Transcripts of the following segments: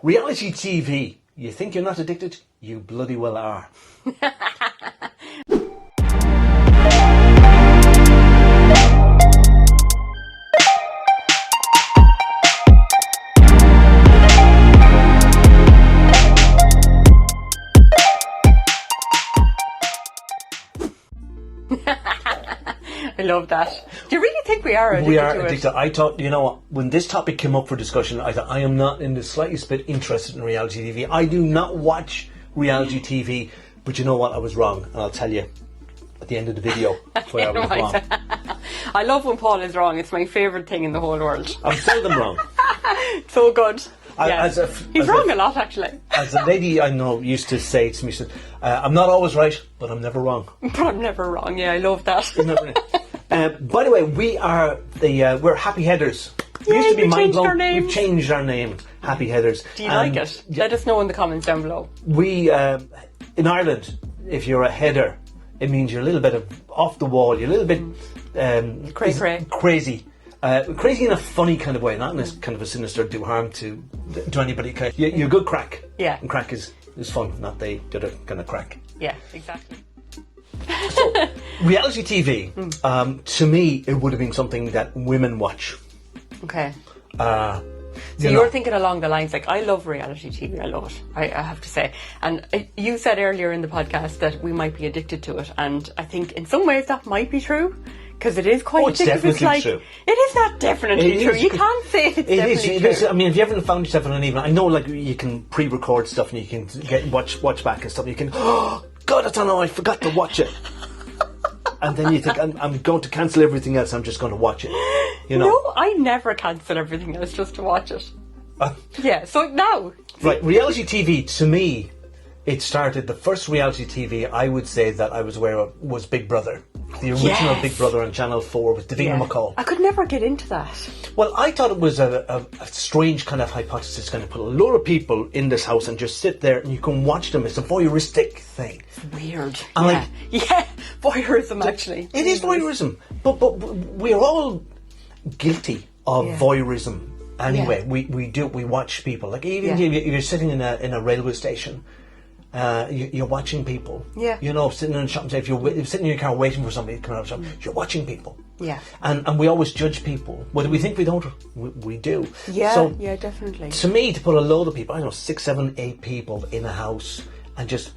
Reality TV. You think you're not addicted? You bloody well are. I love that. Do you really think we are addicted We are to it? addicted. I thought, you know what, when this topic came up for discussion, I thought, I am not in the slightest bit interested in reality TV. I do not watch reality TV, but you know what, I was wrong, and I'll tell you at the end of the video where I was wrong. I love when Paul is wrong. It's my favourite thing in the whole world. I'm seldom wrong. So good. He's wrong a lot, actually. As a lady I know used to say to me, she said, I'm not always right, but I'm never wrong. But I'm never wrong. Yeah, I love that. By the way, we're Happy Headers. We used to be mind blown. We've changed our name, Happy Headers. Do you like it? Let us know in the comments down below. We in Ireland, if you're a header, it means you're a little bit off the wall. You're a little bit cray-cray. Crazy. Crazy in a funny kind of way, not in a kind of a sinister do harm to anybody. You're good crack. Yeah. And crack is fun, not the other kind of crack. Yeah, exactly. So, reality TV, to me, it would have been something that women watch. Okay. So you're thinking along the lines, like, I love reality TV, I love it, I have to say. And you said earlier in the podcast that we might be addicted to it, and I think in some ways that might be true, because it is quite it's addictive. Definitely it's true. It is not definitely true. You can't say it's definitely true. It is. I mean, if you ever found yourself on an evening, I know, like, you can pre-record stuff and you can watch back and stuff. You can, oh God, I don't know, I forgot to watch it. And then you think, I'm going to cancel everything else, I'm just going to watch it. You know? No, I never cancel everything else just to watch it. Yeah, so now. Right, reality TV, to me, it started, the first reality TV I would say that I was aware of was Big Brother. The original Big Brother on Channel 4 with Davina McCall. I could never get into that. Well, I thought it was a strange kind of hypothesis, kind of put a lot of people in this house and just sit there and you can watch them. It's a voyeuristic thing. It's weird. And Voyeurism, actually. It is voyeurism. But we're all guilty of voyeurism anyway. Yeah. We watch people. Like, even if you're sitting in a railway station, you're watching people. Yeah. You know, sitting in a shopping center, if you're sitting in your car waiting for somebody to come out of the shop, you're watching people. Yeah. And we always judge people. Whether we think we don't, we do. Yeah, so, definitely. To me, to put a load of people, I don't know, 6, 7, 8 people in a house and just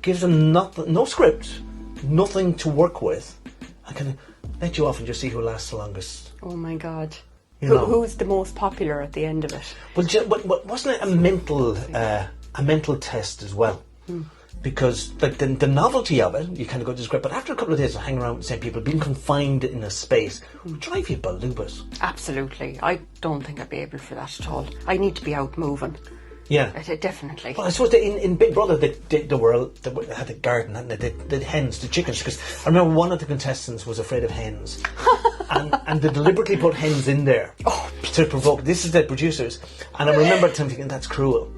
gives them no script, nothing to work with, I can let you off and just see who lasts the longest. Oh my God. You who's the most popular at the end of it? Well, wasn't it a mental test as well? Because, like, the novelty of it, you kind of go to the script, but after a couple of days of hanging around with the same people, being confined in a space, will drive you balubas. Absolutely. I don't think I'd be able for that at all. I need to be out moving. Yeah. Definitely. Well, I suppose in Big Brother, they had a garden, and they did hens, the chickens, because I remember one of the contestants was afraid of hens. and they deliberately put hens in there to provoke. This is the producers. And I remember thinking, that's cruel.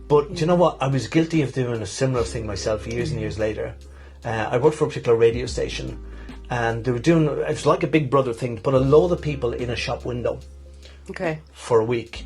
But do you know what? I was guilty of doing a similar thing myself years and years later. I worked for a particular radio station, and they were doing, it was like a Big Brother thing, to put a load of people in a shop window for a week.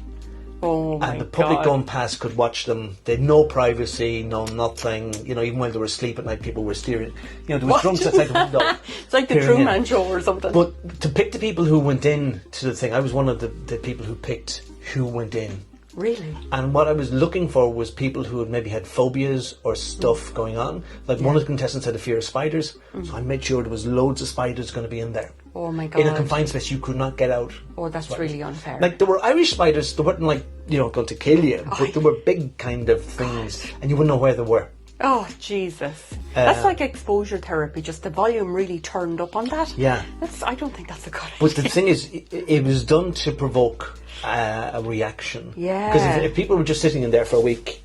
Oh my And the public going past could watch them. They had no privacy, no nothing. You know, even when they were asleep at night, people were steering. You know, there was drunks outside the window. It's like the Truman Show or something. But to pick the people who went in to the thing, I was one of the people who picked who went in. Really? And what I was looking for was people who had maybe had phobias or stuff going on. Like one of the contestants had a fear of spiders, so I made sure there was loads of spiders going to be in there. Oh my God. In a confined space, you could not get out. Oh, that's really unfair. Like, there were Irish spiders, they weren't like, you know, going to kill you, but they were big kind of things, and you wouldn't know where they were. Oh, Jesus. That's like exposure therapy, just the volume really turned up on that. Yeah. I don't think that's a good idea. But the thing is, it was done to provoke a reaction. Yeah. Because if people were just sitting in there for a week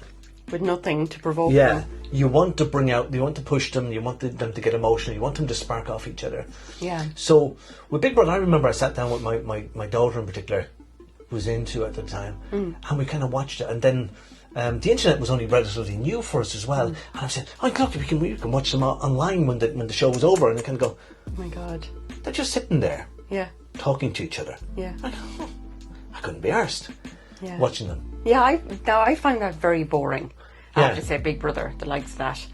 with nothing to provoke them. You want to bring out, you want to push them, you want them to get emotional, you want them to spark off each other. Yeah. So with Big Brother, I remember I sat down with my daughter in particular, who was into it at the time, and we kind of watched it. And then the internet was only relatively new for us as well. And I said, oh, look, we can watch them online when the show was over. And I kind of go, oh my God. They're just sitting there. Yeah. Talking to each other. Yeah. I couldn't be arsed. watching them. Yeah, I find that very boring. I have Yeah. to say, Big Brother, the likes of that.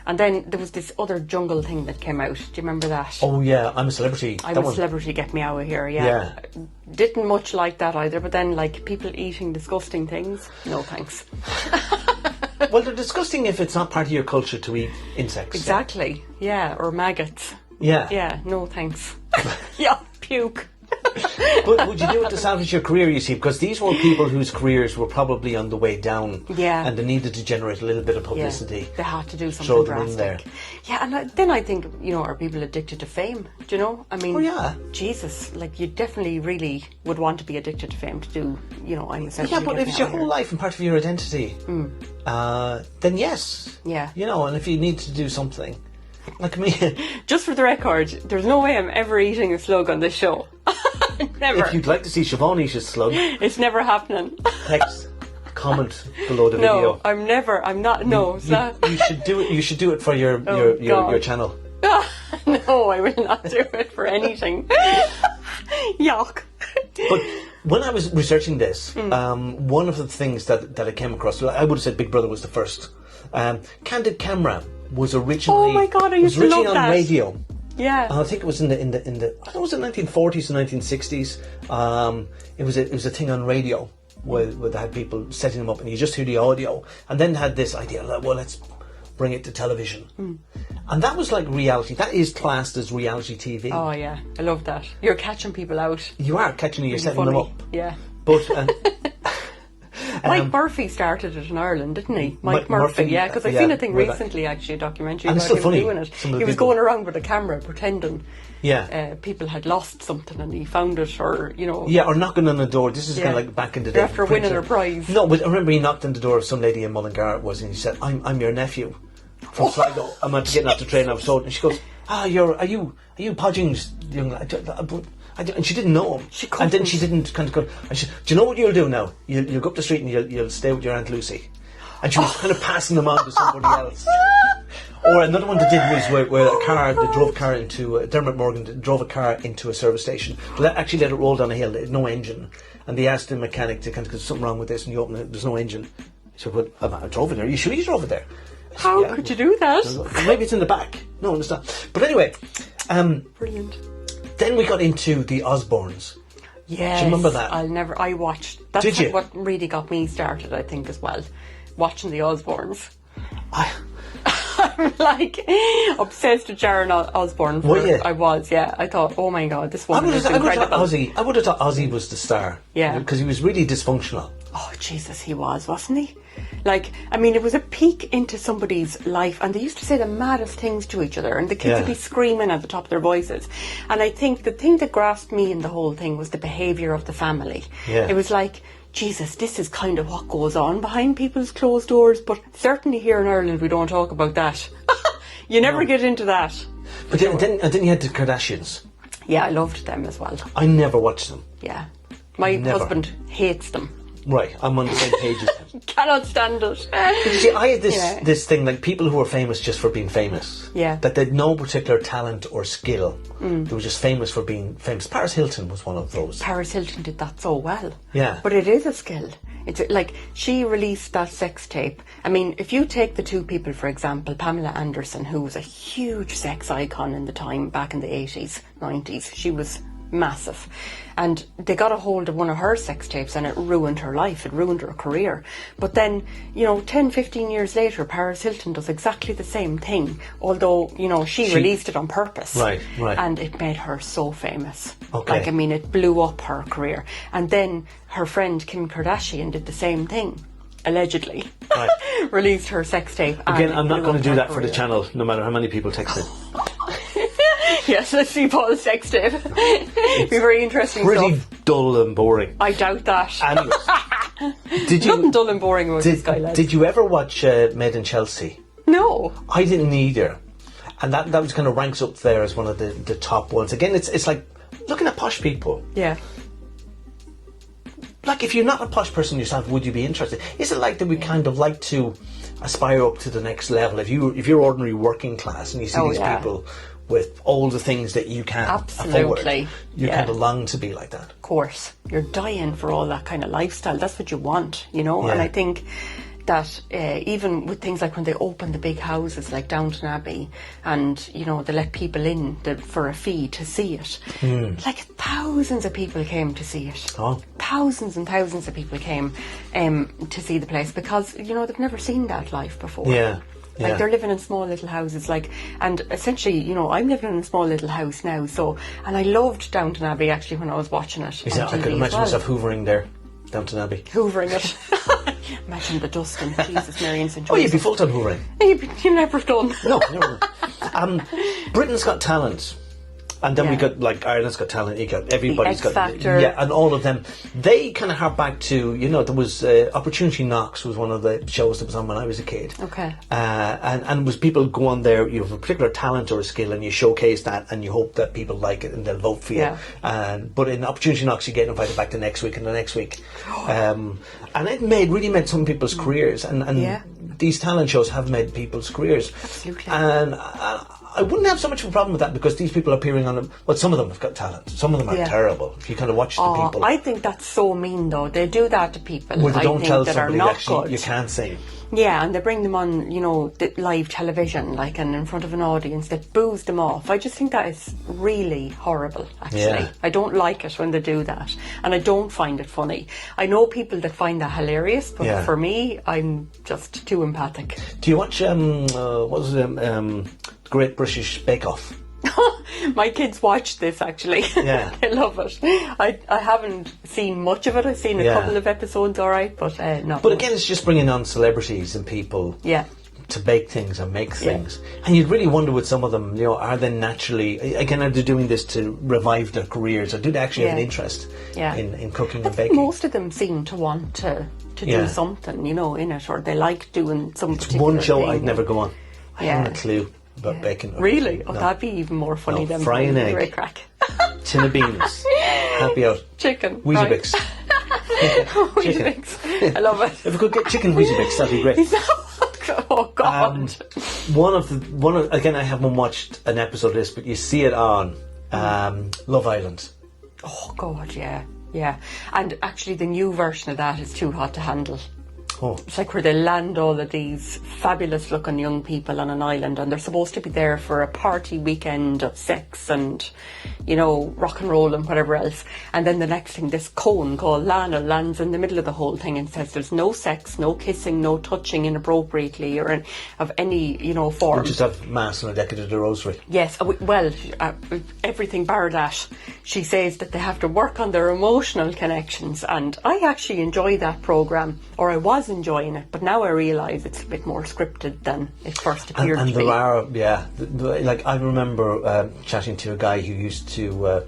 And then there was this other jungle thing that came out. Do you remember that? Oh yeah, I'm a Celebrity. I'm a Celebrity, get me out of here, yeah. Didn't much like that either, but then like people eating disgusting things, no thanks. Well, they're disgusting if it's not part of your culture to eat insects. Exactly, yeah, or maggots. Yeah. Yeah, no thanks. Yeah, puke. But would you do it to salvage your career, you see? Because these were people whose careers were probably on the way down. Yeah. And they needed to generate a little bit of publicity. Yeah, they had to do something Throw them drastic. in there. Yeah, and then I think, are people addicted to fame? Do you know? I mean, Oh, yeah. Jesus, like you definitely really would want to be addicted to fame to do, I'm essentially. Yeah, but if it's your whole life and part of your identity, then yes. Yeah. And if you need to do something. Like me. Just for the record, there's no way I'm ever eating a slug on this show. Never. If you'd like to see Siobhan eat a slug, It's never happening. text, comment below the video. No, I'm not. No, it's not. You should do it. You should do it for your channel. No, I will not do it for anything. Yuck. But when I was researching this, one of the things that I came across, I would have said Big Brother was the first. Candid Camera was originally. Oh my God, I used to love on that. radio. Yeah. I think it was in the I think it was in 1940s and 1960s. It was a thing on radio where they had people setting them up, and you just hear the audio, and then had this idea like, well, let's bring it to television, and that was like reality. That is classed as reality TV. Oh yeah, I love that. You're catching people out. You are catching it, you're setting Funny. them up. Yeah. But Mike Murphy started it in Ireland, didn't he? Mike Murphy, yeah, because I've yeah, seen a thing with recently, actually, a documentary And about it's still him funny, doing it. some of He the was people. going around with a camera pretending people had lost something and he found it, or yeah, or knocking on the door. This is kind Yeah. of like back in the day. after winning a prize. No, but I remember he knocked on the door of some lady in Mullingar it was, and he said, "I'm your nephew from Sligo. I'm after getting off the train. I was told." And she goes, are you Podging's young lad? And she didn't know him. And then she didn't kind of go. And she, do you know what you'll do now? You'll go up the street and you'll stay with your Aunt Lucy. And she was kind of passing them on to somebody else. Or another one they did was where they drove a car into Dermot Morgan drove a car into a service station, but that actually let it roll down a hill. It had no engine, and they asked the mechanic to kind of, "There's something wrong with this," and you open it, there's no engine. He said, "Well, I drove it there. You sure you drove it there?" I said, How "Yeah." could you do that? Maybe it's in the back. No, it's not. But anyway, Brilliant. then we got into the Osbournes. Yes. Do you remember that? I watched. That's Did you? what really got me started, I think, as well. Watching the Osbournes. I'm like obsessed with Sharon Osbourne. Were you? I was, yeah. I thought, oh my God, this I woman would is have incredible. thought Ozzy was the star. Yeah. Because he was really dysfunctional. Oh, Jesus, he was, wasn't he? Like, I mean, it was a peek into somebody's life, and they used to say the maddest things to each other, and the kids would be screaming at the top of their voices. And I think the thing that grasped me in the whole thing was the behaviour of the family. Yeah. It was like, Jesus, this is kind of what goes on behind people's closed doors, but certainly here in Ireland we don't talk about that. You never get into that. But then you had the Kardashians. Yeah, I loved them as well. I never watched them. Yeah. My Never. husband hates them. Right, I'm on the same page as them. Cannot stand it. You see, I had Yeah. this thing, like people who were famous just for being famous. Yeah. That they had no particular talent or skill. They were just famous for being famous. Paris Hilton was one of those. Paris Hilton did that so well. Yeah. But it is a skill. It's like she released that sex tape. I mean, if you take the two people, for example, Pamela Anderson, who was a huge sex icon in the time, back in the 80s, 90s, she was massive. And they got a hold of one of her sex tapes and it ruined her life, it ruined her career. But then, 10, 15 years later, Paris Hilton does exactly the same thing, although, she released it on purpose. Right. And it made her so famous. Okay. Like, I mean, it blew up her career. And then her friend Kim Kardashian did the same thing, allegedly. Right. Released her sex tape. Again, and I'm it not blew going to up do her that for the career. channel, no matter how many people text it. Yes, let's see Paul's sex tape. It'd be very interesting Pretty stuff. dull and boring. I doubt that. Anyways, did Nothing you dull and boring about this guy, lads. did you ever watch Made in Chelsea? No. I didn't either, and that was kind of ranks up there as one of the top ones. Again, it's like looking at posh people. Yeah. Like, if you're not a posh person yourself, would you be interested? Is it like that we kind of like to aspire up to the next level? If you're ordinary working class and you see these people with all the things that you can't Absolutely. afford. You kind of long to be like that. Of course. You're dying for all that kind of lifestyle. That's what you want, you know? Yeah. And I think that even with things like when they open the big houses like Downton Abbey and, you know, they let people in for a fee to see it. Like thousands of people came to see it. Oh. Thousands and thousands of people came to see the place because, you know, they've never seen that life before. Yeah. Like they're living in small little houses, and essentially, you know, I'm living in a small little house now. And I loved Downton Abbey actually when I was watching it. On TV I can imagine as well. myself hoovering there, Downton Abbey. Hoovering it. Imagine the dust and Jesus, Mary and St. Oh, you'd be full time hoovering. You're never done. No, never. Britain's Got Talent. And then we got like Ireland's Got Talent, you got everybody's X got Factor. Yeah, and all of them. They kind of hark back to, you know, there was Opportunity Knocks was one of the shows that was on when I was a kid. Okay. And was people go on there, you have a particular talent or a skill and you showcase that and you hope that people like it and they'll vote for you. Yeah. But in Opportunity Knocks you get invited back the next week and the next week. And it really made some people's careers and these talent shows have made people's careers. Absolutely. And I wouldn't have so much of a problem with that because these people are appearing on them. Well, some of them have got talent. Some of them are terrible. If you kind of watch the people. I think that's so mean though. They do that to people. Well, they don't tell that are somebody not actually good. you can't sing. Yeah, and they bring them on, you know, live television, like, and in front of an audience that boos them off. I just think that is really horrible, actually. Yeah. I don't like it when they do that, and I don't find it funny. I know people that find that hilarious, but for me, I'm just too empathic. Do you watch what was it, Great British Bake Off? My kids watch this actually. Yeah. They love it. I haven't seen much of it. I've seen a couple of episodes, alright, but not But much. again, it's just bringing on celebrities and people to bake things and make things. And you'd really wonder with some of them, you know, are they naturally, again, are they doing this to revive their careers or do they actually have an interest in cooking and baking? Most of them seem to want to do something, you know, in it, or they like doing some particular One show thing. I'd never go on. I haven't a clue about baking. Really? Oh, No. that'd be even more funny than frying egg. great crack. Tin of beans. Happy out. Chicken. Weetabix. Weetabix. I love it. If we could get chicken Weetabix, that'd be great. Oh God. Again, I haven't watched an episode of this, but you see it on Love Island. Oh God, yeah. And actually, the new version of that is too hot to handle. Oh. It's like where they land all of these fabulous looking young people on an island and they're supposed to be there for a party weekend of sex and, you know, rock and roll and whatever else. And then the next thing, this cone called Lana lands in the middle of the whole thing and says there's no sex, no kissing, no touching inappropriately or of any, you know, form. We just have Mass and a decade of the Rosary. Yes, everything bar that. She says that they have to work on their emotional connections, and I actually enjoy that programme, or I was enjoying it, but now I realise it's a bit more scripted than it first appeared to be. And there are, like I remember chatting to a guy who used to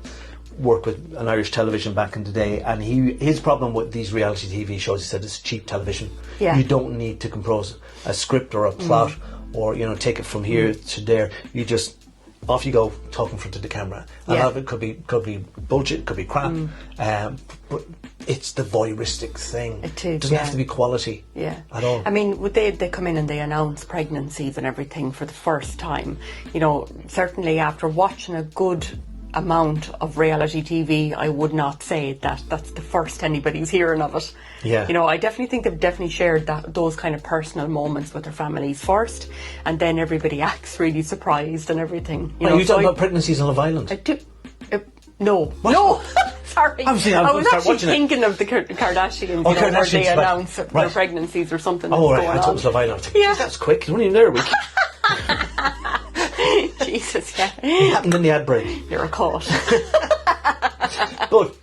work with an Irish television back in the day, and his problem with these reality TV shows, he said, it's cheap television. Yeah. You don't need to compose a script or a plot or, you know, take it from here to there. You just off you go, talk in front of the camera. A lot of it could be bullshit, could be crap, but it's the voyeuristic thing. It is. It doesn't have to be quality at all. I mean, would they come in and they announce pregnancies and everything for the first time? You know, certainly after watching a good amount of reality TV, I would not say that that's the first anybody's hearing of it. Yeah. You know, I definitely think they've definitely shared those kind of personal moments with their families first, and then everybody acts really surprised and everything. Are you talking about pregnancies on Love Island? I do. No. No. Sorry. I was actually thinking of the Kardashians, where they announce their pregnancies or something. Oh, right. I thought it was Love Island. Yeah. That's quick. It's only in there a week. Jesus, yeah. It happened in the ad break. You're a caught. But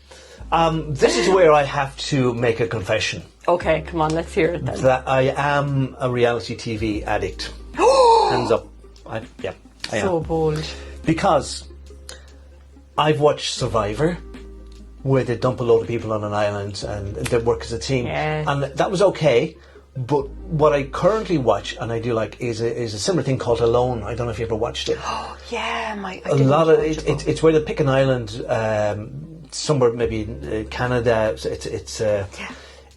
this is where I have to make a confession. Okay, come on, let's hear it then. That I am a reality TV addict. Hands up. I am. So bold. Because I've watched Survivor, where they dump a load of people on an island and they work as a team. Yeah. And that was okay. But what I currently watch, and I do like, is a similar thing called Alone. I don't know if you ever watched it. Oh, yeah. It's where they pick an island somewhere, maybe in Canada.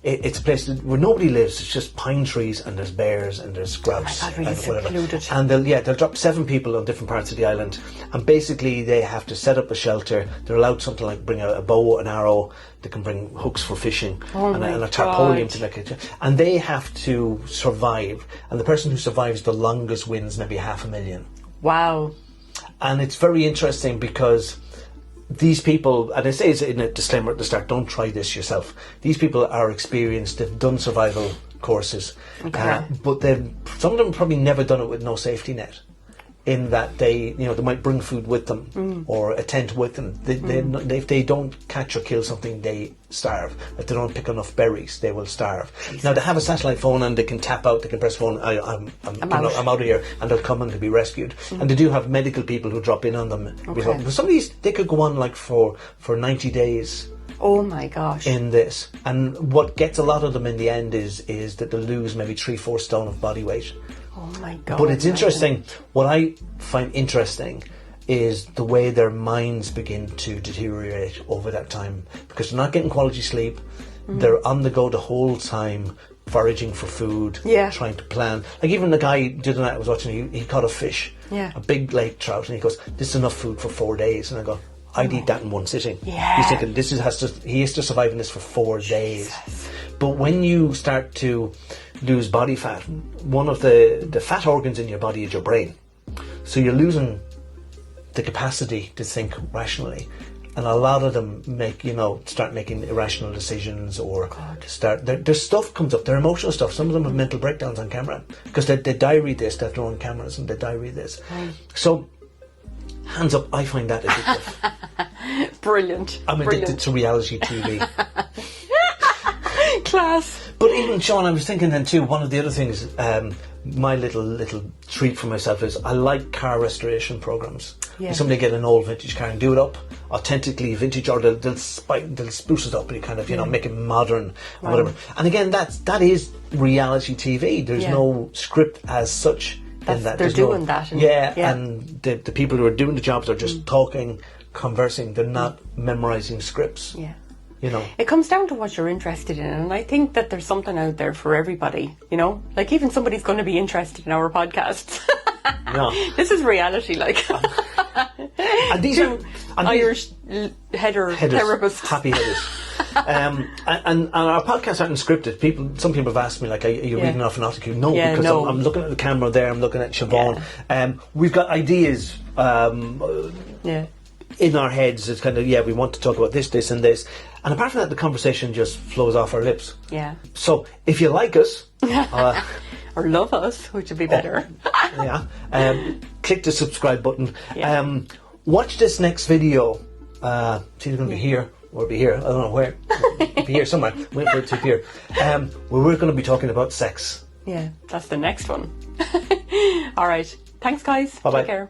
it's a place where nobody lives. It's just pine trees, and there's bears, and there's grouse, God, really and whatever. secluded. And they'll drop 7 people on different parts of the island, and basically they have to set up a shelter. They're allowed something like bring a bow, an arrow. They can bring hooks for fishing, and a tarpaulin to make it. And they have to survive. And the person who survives the longest wins maybe $500,000. Wow. And it's very interesting because these people, and I say it's in a disclaimer at the start, don't try this yourself. These people are experienced, they've done survival courses, but some of them have probably never done it with no safety net. In that they might bring food with them or a tent with them. If they don't catch or kill something, they starve. If they don't pick enough berries, they will starve. Jesus. Now they have a satellite phone and they can tap out. They can press phone. I'm out of here, and they'll come and they'll be rescued. And they do have medical people who drop in on them. Okay. But some of these they could go on like for 90 days. Oh my gosh! In this, and what gets a lot of them in the end is that they lose maybe 3-4 stone of body weight. Oh my God. But it's interesting. What I find interesting is the way their minds begin to deteriorate over that time, because they're not getting quality sleep. They're on the go the whole time, foraging for food, trying to plan. Like even the guy the other night I was watching, he caught a fish, a big lake trout, and he goes, "This is enough food for 4 days." And I go, "I'd eat that in one sitting." Yeah. He's thinking he has to survive in this for 4 days. But when you start to lose body fat, one of the fat organs in your body is your brain. So you're losing the capacity to think rationally. And a lot of them start making irrational decisions, or their stuff comes up, their emotional stuff. Some of them have mental breakdowns on camera because they diary this, they have their own cameras and they diary this. So, hands up, I find that addictive. Brilliant. I'm addicted to reality TV. Class. But even, Sean, I was thinking then too, one of the other things, my little treat for myself is I like car restoration programs. Yeah. Somebody get an old vintage car and do it up authentically vintage, or they'll spruce it up and kind of make it modern or whatever. And again, that is reality TV. There's no script as such in that. They're doing that. And the people who are doing the jobs are just talking, conversing. They're not memorizing scripts. Yeah. It comes down to what you're interested in, and I think that there's something out there for everybody, like even somebody's going to be interested in our podcasts. This is reality, like. And these are Irish headers, therapists. Happy headers. And our podcasts aren't scripted. Some people have asked me, like, are you reading off an article? No, because I'm looking at the camera there, I'm looking at Siobhan. We've got ideas in our heads. It's kind of, we want to talk about this and this. And apart from that, the conversation just flows off our lips. Yeah. So if you like us... or love us, which would be better. Click the subscribe button. Watch this next video. It's either going to be here or be here. I don't know where. It'll be here somewhere. Wait for it to appear. Where we're going to be talking about sex. Yeah, that's the next one. All right. Thanks, guys. Bye-bye. Take care.